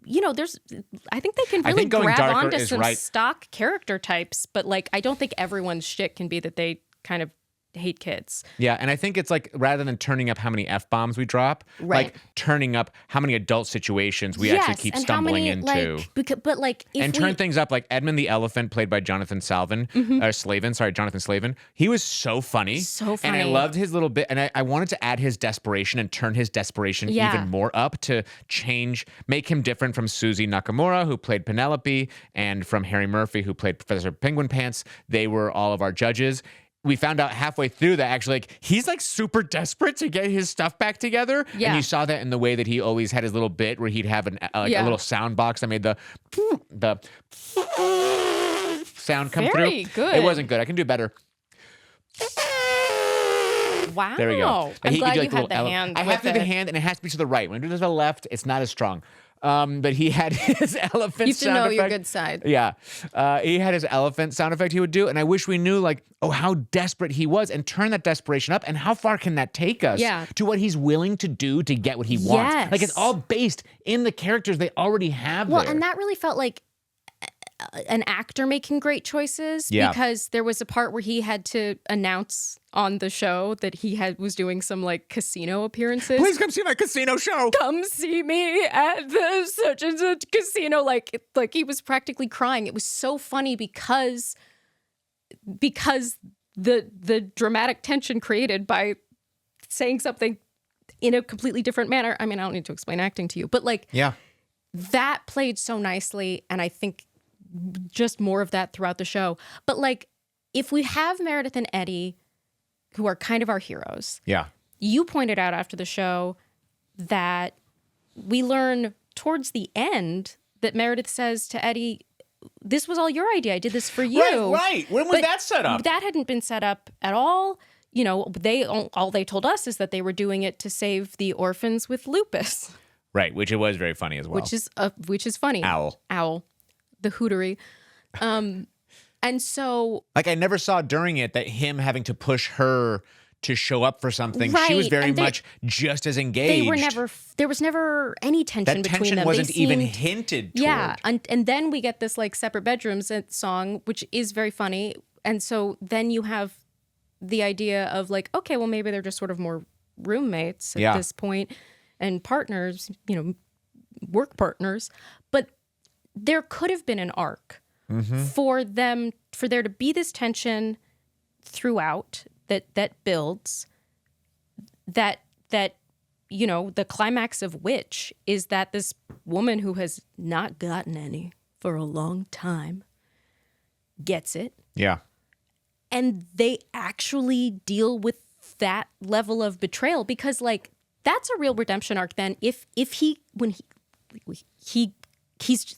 I think they can really going grab darker onto is some right. stock character types, but like I don't think everyone's shit can be that they kind of hate kids. Yeah, and I think it's like rather than turning up how many F-bombs we drop, like turning up how many adult situations we actually keep and stumbling how many, into. But like if Turn things up, like Edmund the Elephant, played by Jonathan Jonathan Slavin. He was so funny. So funny. And I loved his little bit, and I wanted to add his desperation and turn his desperation even more up to make him different from Susie Nakamura, who played Penelope, and from Harry Murphy, who played Professor Penguin Pants. They were all of our judges. We found out halfway through that actually, like, he's like super desperate to get his stuff back together. Yeah. And you saw that in the way that he always had his little bit where he'd have a little sound box that made the sound come through. Very good. It wasn't good. I can do better. Wow. There we go. I'm He could glad do, you the had little the hand I have to with do the it. hand, and it has to be to the right. When it does to the left, it's not as strong. But he had his elephant You have to sound know effect. your good side. Yeah. He had his elephant sound effect he would do. And I wish we knew, like, how desperate he was and turn that desperation up. And how far can that take us to what he's willing to do to get what he wants? Yes. Like, it's all based in the characters they already have there. And that really felt like an actor making great choices because there was a part where he had to announce on the show that he was doing some like casino appearances. Please come see my casino show. Come see me at the such and such casino. Like he was practically crying. It was so funny because the dramatic tension created by saying something in a completely different manner. I mean, I don't need to explain acting to you, but like that played so nicely, and I think just more of that throughout the show. But like, if we have Meredith and Eddie, who are kind of our heroes, you pointed out after the show that we learn towards the end that Meredith says to Eddie, "This was all your idea. I did this for you." Right. When was that set up? That hadn't been set up at all. You know, all they told us is that they were doing it to save the orphans with lupus. Right, which it was very funny as well. Which is funny. Owl. The hootery. And so, like, I never saw during it that him having to push her to show up for something. She was very much just as engaged. There was never any tension between them. That tension wasn't even hinted toward. Yeah, and then we get this like separate bedrooms song, which is very funny. And so then you have the idea of like, okay, well, maybe they're just sort of more roommates at this point and partners, you know, work partners. But there could have been an arc for there to be this tension throughout that builds, that you know, the climax of which is that this woman who has not gotten any for a long time gets it. Yeah. And they actually deal with that level of betrayal, because like that's a real redemption arc then if he's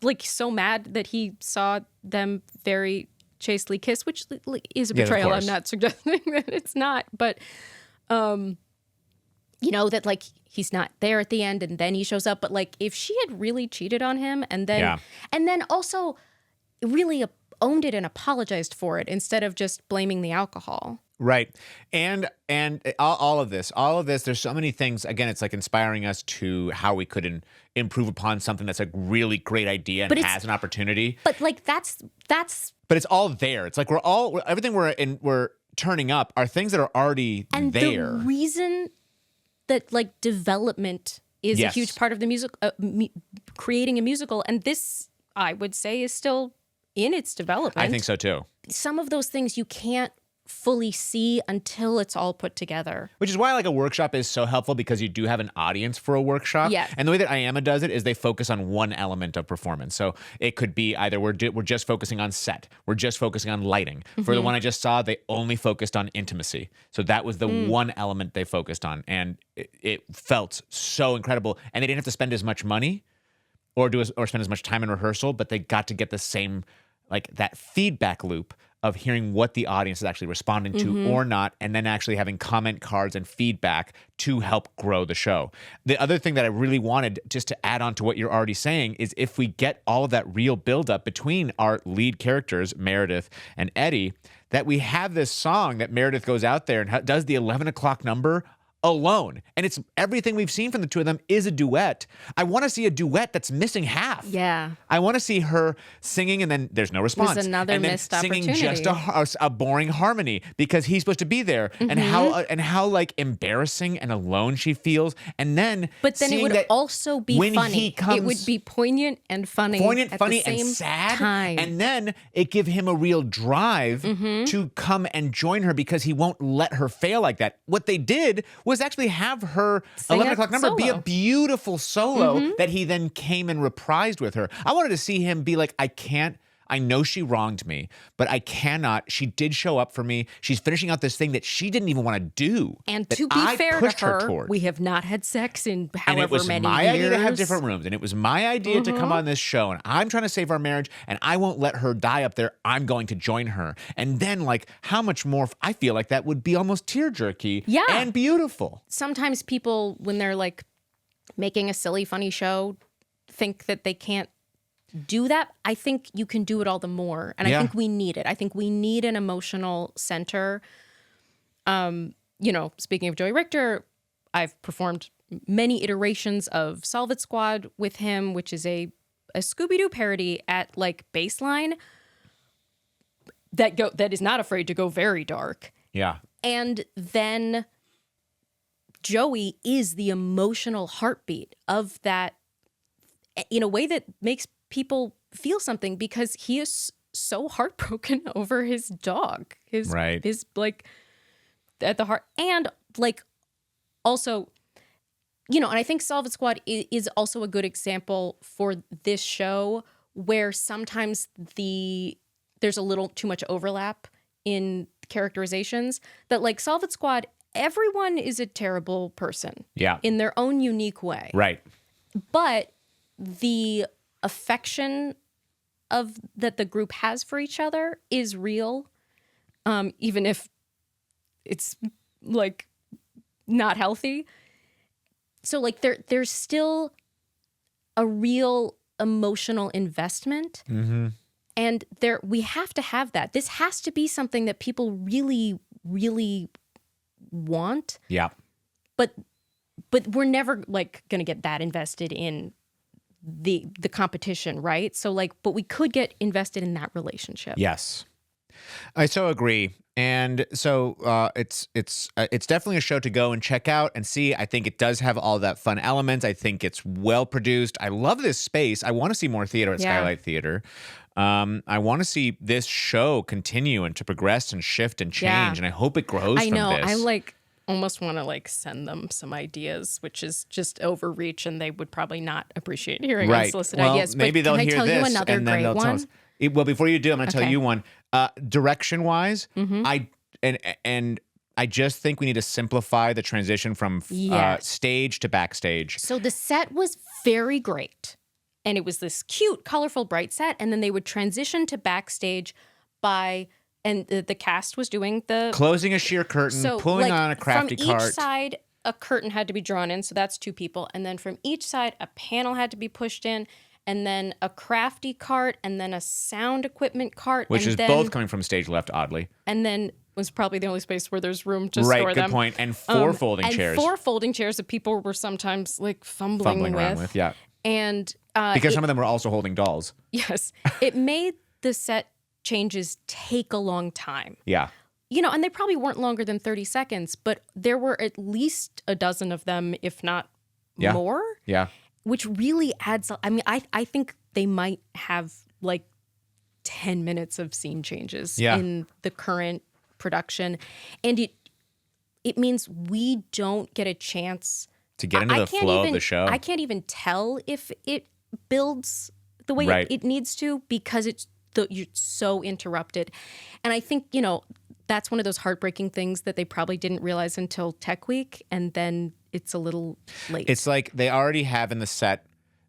like so mad that he saw them very chastely kiss, which is a betrayal. I'm not suggesting that it's not, but you know, that like he's not there at the end and then he shows up. But like if she had really cheated on him and then also really owned it and apologized for it instead of just blaming the alcohol. Right. And all of this, there's so many things. Again, it's like inspiring us to how we could improve upon something that's a really great idea and has an opportunity. But like that's but it's all there. It's like everything we're turning up are things that are already there. And the reason that like development is a huge part of the music, creating a musical, and this I would say is still in its development. I think so too. Some of those things you can't fully see until it's all put together. Which is why like a workshop is so helpful, because you do have an audience for a workshop. Yes. And the way that IAMA does it is they focus on one element of performance. So it could be either we're just focusing on set, we're just focusing on lighting. For the one I just saw, they only focused on intimacy. So that was the one element they focused on, and it felt so incredible. And they didn't have to spend as much money or spend as much time in rehearsal, but they got to get the same, like that feedback loop of hearing what the audience is actually responding to or not, and then actually having comment cards and feedback to help grow the show. The other thing that I really wanted, just to add on to what you're already saying, is if we get all of that real buildup between our lead characters, Meredith and Eddie, that we have this song that Meredith goes out there and does the 11 o'clock number alone. And it's everything we've seen from the two of them is a duet. I want to see a duet that's missing half. Yeah. I want to see her singing and then there's no response. There's another and then missed singing opportunity. just a boring harmony because he's supposed to be there, and how like embarrassing and alone she feels. And then but then it would also be when funny. He comes, it would be poignant, funny, at the same and sad. Time. And then it give him a real drive to come and join her, because he won't let her fail like that. What they did was actually have her Sing 11 o'clock number be a solo. beautiful solo that he then came and reprised with her. I wanted to see him be like, I can't I know she wronged me, but I cannot. She did show up for me. She's finishing out this thing that she didn't even want to do. And that to be I fair pushed to her, towards. we have not had sex in And however it was many my years. idea to have different rooms, and it was my idea to come on this show, and I'm trying to save our marriage, and I won't let her die up there. I'm going to join her. And then, like, how much more? I feel like that would be almost tear-jerky and beautiful. Sometimes people, when they're like making a silly, funny show, think that they can't do that. I think you can do it all the more. And I think we need it. I think we need an emotional center. Speaking of Joey Richter, I've performed many iterations of Solve It Squad with him, which is a Scooby-Doo parody at like baseline that is not afraid to go very dark. Yeah. And then Joey is the emotional heartbeat of that in a way that makes people feel something, because he is so heartbroken over his dog. His like at the heart. And like also, and I think Solve It Squad is also a good example for this show, where sometimes there's a little too much overlap in characterizations. That like Solve It Squad, everyone is a terrible person. Yeah. In their own unique way. Right. But the affection that the group has for each other is real, even if it's like not healthy. So like there's still a real emotional investment, and we have to have that. This has to be something that people really, really want. Yeah. But we're never like going to get that invested in the competition, right? So like, but we could get invested in that relationship. Yes, I so agree. And so it's definitely a show to go and check out and see. I think it does have all that fun elements. I think it's well produced. I love this space. I want to see more theater at Skylight Theatre. I want to see this show continue and to progress and shift and change. And I hope it grows from this. I like almost want to like send them some ideas, which is just overreach, and they would probably not appreciate hearing unsolicited ideas. Maybe but they'll can hear I tell this you another and then great they'll tell one? us. Well, before you do, I'm going to tell you one. Direction-wise, and I just think we need to simplify the transition from stage to backstage. So the set was very great, and it was this cute, colorful, bright set, and then they would transition to backstage and the cast was doing the closing a sheer curtain, pulling on a crafty cart. From each side, a curtain had to be drawn in, so that's 2 people, and then from each side, a panel had to be pushed in, and then a crafty cart, and then a sound equipment cart. Which is both coming from stage left, oddly. And then was probably the only space where there's room to store them. Right, good point. And 4 folding chairs. And 4 folding chairs that people were sometimes like fumbling around with. Yeah. And because some of them were also holding dolls. Yes. It made the set changes take a long time. Yeah. And they probably weren't longer than 30 seconds, but there were at least a dozen of them, if not more. Yeah. Which really adds up. I mean, I think they might have like 10 minutes of scene changes in the current production. And it means we don't get a chance to get into the flow of the show. I can't even tell if it builds the way it needs to, because you're so interrupted. And I think, that's one of those heartbreaking things that they probably didn't realize until Tech Week, and then it's a little late. It's like they already have in the set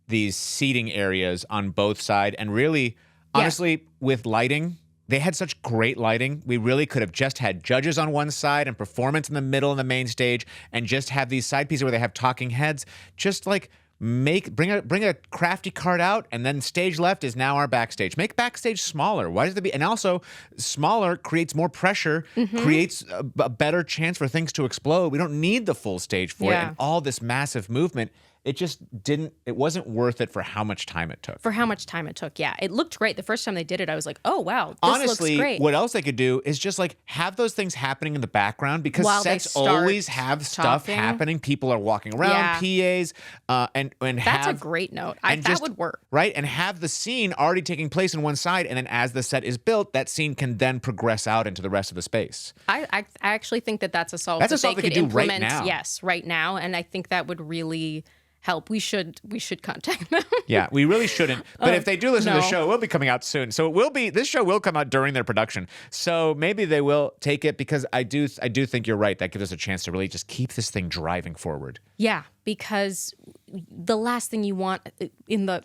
these seating areas on both sides, and really, honestly, with lighting, they had such great lighting. We really could have just had judges on one side and performance in the middle in the main stage, and just have these side pieces where they have talking heads. Just like bring a crafty cart out, and then stage left is now our backstage. Make backstage smaller. Why does it be? And also, smaller creates more pressure, creates a better chance for things to explode. We don't need the full stage for it, and all this massive movement. It just it wasn't worth it for how much time it took. Yeah. It looked great. The first time they did it, I was like, oh, wow, Honestly, looks great. What else they could do is just like have those things happening in the background, because sets always have stuff happening. People are walking around, PAs, and That's a great note. That would work. Right? And have the scene already taking place in one side, and then as the set is built, that scene can then progress out into the rest of the space. I actually think that's a solve they could do implement, right now. Yes, right now. And I think that would really help, we should contact them. Yeah, we really shouldn't. But if they do listen to the no. show, it will be coming out soon. So this show will come out during their production. So maybe they will take it, because I do think you're right. That gives us a chance to really just keep this thing driving forward. Yeah, because the last thing you want in the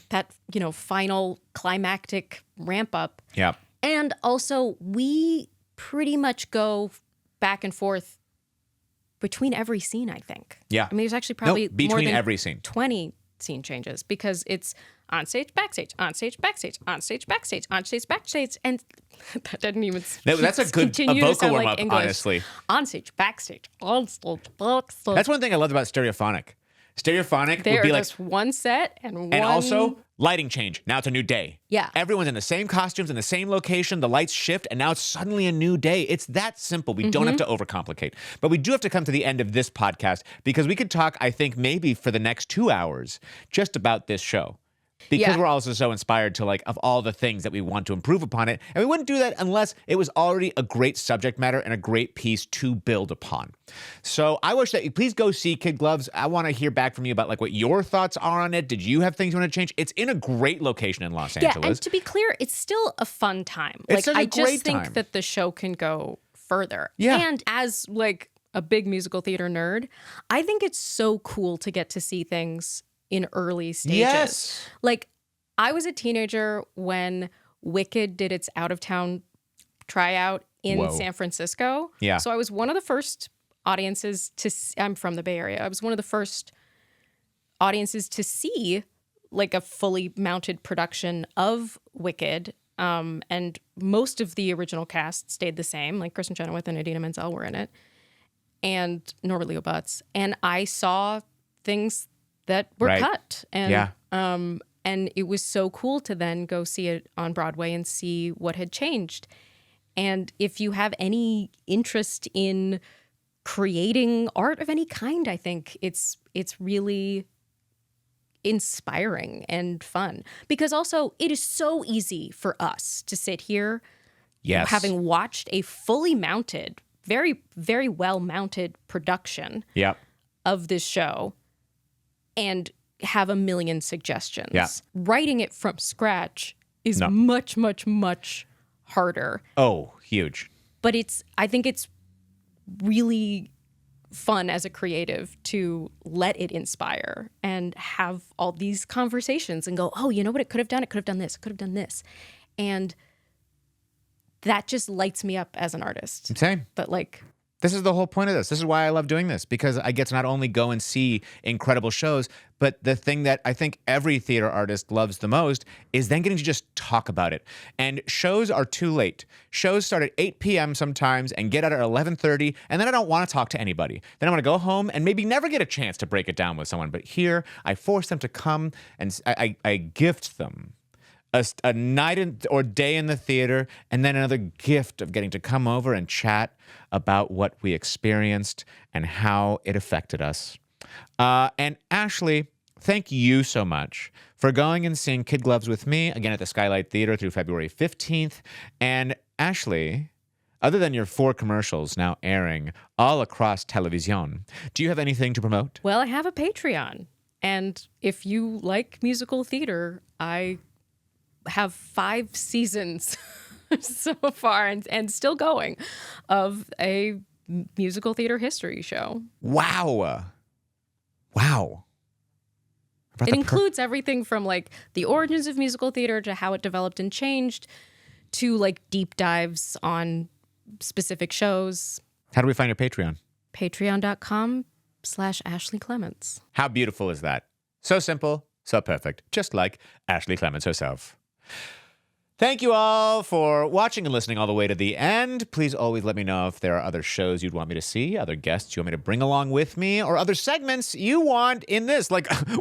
that final climactic ramp up. Yeah. And also, we pretty much go back and forth between every scene, I think. Yeah. I mean, there's actually probably between more than every scene. 20 scene changes, because it's on stage, backstage, on stage, backstage, on stage, backstage, on stage, backstage, and that didn't even. That's a vocal warm up, honestly. On stage, backstage, on stage, backstage. That's one thing I loved about Stereophonic. Stereophonic would be like just one set and also lighting change. Now it's a new day. Yeah. Everyone's in the same costumes, in the same location. The lights shift, and now it's suddenly a new day. It's that simple. We don't have to overcomplicate. But we do have to come to the end of this podcast, because we could talk, I think, maybe for the next 2 hours just about this show. Because we're also so inspired to of all the things that we want to improve upon it. And we wouldn't do that unless it was already a great subject matter and a great piece to build upon. So I wish that you please go see Kid Gloves. I want to hear back from you about what your thoughts are on it. Did you have things you want to change? It's in a great location in Los Angeles. Yeah, and to be clear, it's still a fun time. It's such a I great just think time. that the show can go further. Yeah. And as a big musical theater nerd, I think it's so cool to get to see things in early stages. Yes. I was a teenager when Wicked did its out-of-town tryout in San Francisco. Yeah. So I was one of the first audiences I'm from the Bay Area. I was one of the first audiences to see a fully mounted production of Wicked. And most of the original cast stayed the same. Kristen Chenoweth and Idina Menzel were in it. And Norbert Leo Butz. And I saw things that were cut. And and it was so cool to then go see it on Broadway and see what had changed. And if you have any interest in creating art of any kind, I think it's really inspiring and fun. Because also, it is so easy for us to sit here, having watched a fully mounted, very, very well-mounted production of this show, and have a million suggestions. Yeah. Writing it from scratch is much, much, much harder. Oh, huge. But I think it's really fun as a creative to let it inspire and have all these conversations and go, oh, you know what it could have done? It could have done this. It could have done this. And that just lights me up as an artist. Same. But this is the whole point of this. This is why I love doing this, because I get to not only go and see incredible shows, but the thing that I think every theater artist loves the most is then getting to just talk about it. And shows are too late. Shows start at 8 p.m. sometimes and get out at 11:30, and then I don't want to talk to anybody. Then I want to go home and maybe never get a chance to break it down with someone. But here, I force them to come, and I gift them a night or day in the theater, and then another gift of getting to come over and chat about what we experienced and how it affected us. And Ashley, thank you so much for going and seeing Kid Gloves with me, again at the Skylight Theatre through February 15th. And Ashley, other than your 4 commercials now airing all across television, do you have anything to promote? Well, I have a Patreon. And if you like musical theater, I have 5 seasons so far and still going of a musical theater history show. Wow. It includes everything from the origins of musical theater to how it developed and changed to deep dives on specific shows. How do we find your Patreon? Patreon.com/Ashley Clements. How beautiful is that? So simple, so perfect, just like Ashley Clements herself. Thank you all for watching and listening all the way to the end. Please always let me know if there are other shows you'd want me to see, other guests you want me to bring along with me, or other segments you want in this.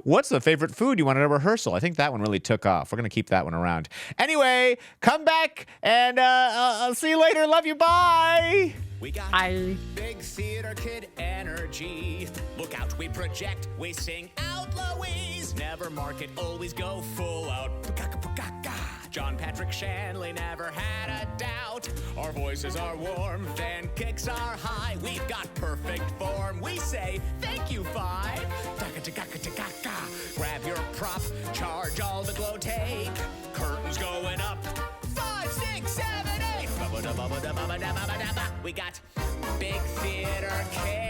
What's the favorite food you want at a rehearsal? I think that one really took off. We're going to keep that one around. Anyway, come back, and I'll see you later. Love you. Bye. We got big theater kid energy. Look out, we project, we sing out, Louise. Never market, always go full out. John Patrick Shanley never had a doubt. Our voices are warm, fan kicks are high. We've got perfect form. We say, thank you, 5. Grab your prop, charge all the glow take. Curtains going up. 5, 6, 7, 8. We got big theater kids.